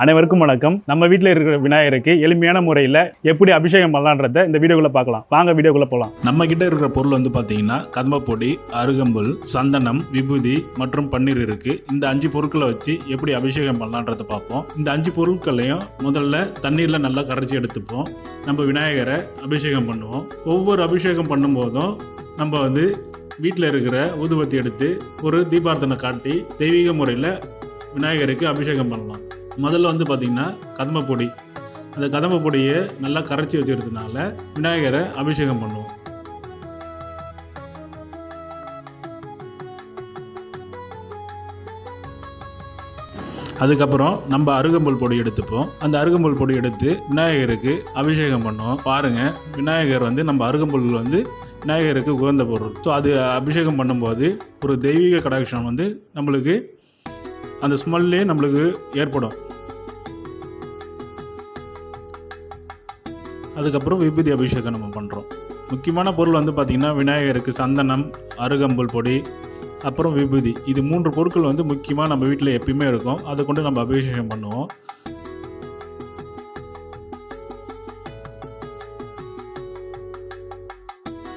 அனைவருக்கும் வணக்கம். நம்ம வீட்டில் இருக்கிற விநாயகருக்கு எளிமையான முறையில் எப்படி அபிஷேகம் பண்ணலான்றத இந்த வீடியோக்குள்ள பார்க்கலாம். வாங்க வீடியோக்குள்ள போகலாம். நம்ம கிட்ட இருக்கிற பொருள் வந்து பார்த்தீங்கன்னா கதம்பப்பொடி, அருகம்புல், சந்தனம், விபூதி மற்றும் பன்னீர் இருக்கு. இந்த 5 பொருட்களை வச்சு எப்படி அபிஷேகம் பண்ணலான்றத பார்ப்போம். இந்த 5 பொருட்களையும் முதல்ல தண்ணீரில் நல்லா கரைச்சி எடுத்துப்போம். நம்ம விநாயகரை அபிஷேகம் பண்ணுவோம். ஒவ்வொரு அபிஷேகம் பண்ணும்போதும் நம்ம வீட்டில் இருக்கிற ஊதுபத்தி எடுத்து ஒரு தீபார்த்தனை காட்டி தெய்வீக முறையில் விநாயகருக்கு அபிஷேகம் பண்ணலாம். முதல்ல பார்த்தீங்கன்னா கதம்பப்பொடி, அந்த கதம்பப்பொடியை நல்லா கரைச்சி வச்சுக்கிறதுனால விநாயகரை அபிஷேகம் பண்ணுவோம். அதுக்கப்புறம் நம்ம அருகம்புல் பொடி எடுத்துப்போம். அந்த அருகம்புல் பொடி எடுத்து விநாயகருக்கு அபிஷேகம் பண்ணுவோம். பாருங்கள், விநாயகர் நம்ம அருகம்புல் விநாயகருக்கு உகந்த பொருள். ஸோ அது அபிஷேகம் பண்ணும்போது ஒரு தெய்வீக கடாட்சம் நம்மளுக்கு அந்த ஸ்மெல்லே நம்மளுக்கு ஏற்படும். அதுக்கப்புறம் விபூதி அபிஷேகம் நம்ம பண்ணுறோம். முக்கியமான பொருள் பார்த்திங்கன்னா விநாயகருக்கு சந்தனம், அருகம்புல் பொடி, அப்புறம் விபூதி. இது 3 பொருட்கள் முக்கியமாக நம்ம வீட்டில் எப்பயுமே இருக்கும். அதை கொண்டு நம்ம அபிஷேகம் பண்ணுவோம்.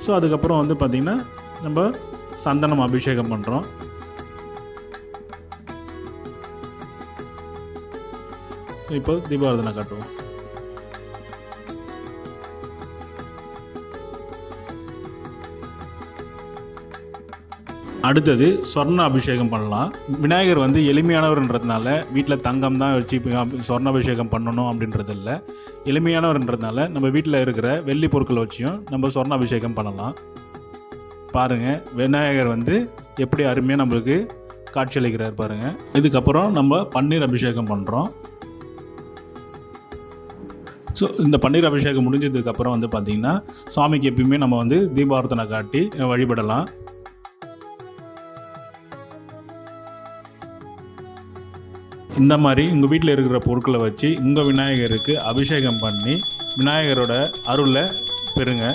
ஸோ அதுக்கப்புறம் பார்த்திங்கன்னா நம்ம சந்தனம் அபிஷேகம் பண்ணுறோம். ஸோ இப்போ தீபாராதனை காட்டுவோம். அடுத்தது சொர்ண அபிஷேகம் பண்ணலாம். விநாயகர் எளிமையானவர்ன்றதுனால வீட்டில் தங்கம் தான் வச்சு சொர்ண அபிஷேகம் பண்ணணும் அப்படின்றது இல்லை. எளிமையானவர்ன்றதுனால நம்ம வீட்டில் இருக்கிற வெள்ளி பொருட்களை வச்சியும் நம்ம சொர்ண அபிஷேகம் பண்ணலாம். பாருங்கள், விநாயகர் எப்படி அருமையாக நம்மளுக்கு காட்சியளிக்கிறார் பாருங்கள். இதுக்கப்புறம் நம்ம பன்னீர் அபிஷேகம் பண்ணுறோம். ஸோ இந்த பன்னீர் அபிஷேகம் முடிஞ்சதுக்கப்புறம் பார்த்திங்கன்னா சுவாமிக்கு எப்பயுமே நம்ம தீபாராதனை காட்டி வழிபடலாம். இந்த மாதிரி உங்கள் வீட்டில் இருக்கிற பொருட்களை வச்சு உங்கள் விநாயகருக்கு அபிஷேகம் பண்ணி விநாயகரோட அருளை பெறுங்க.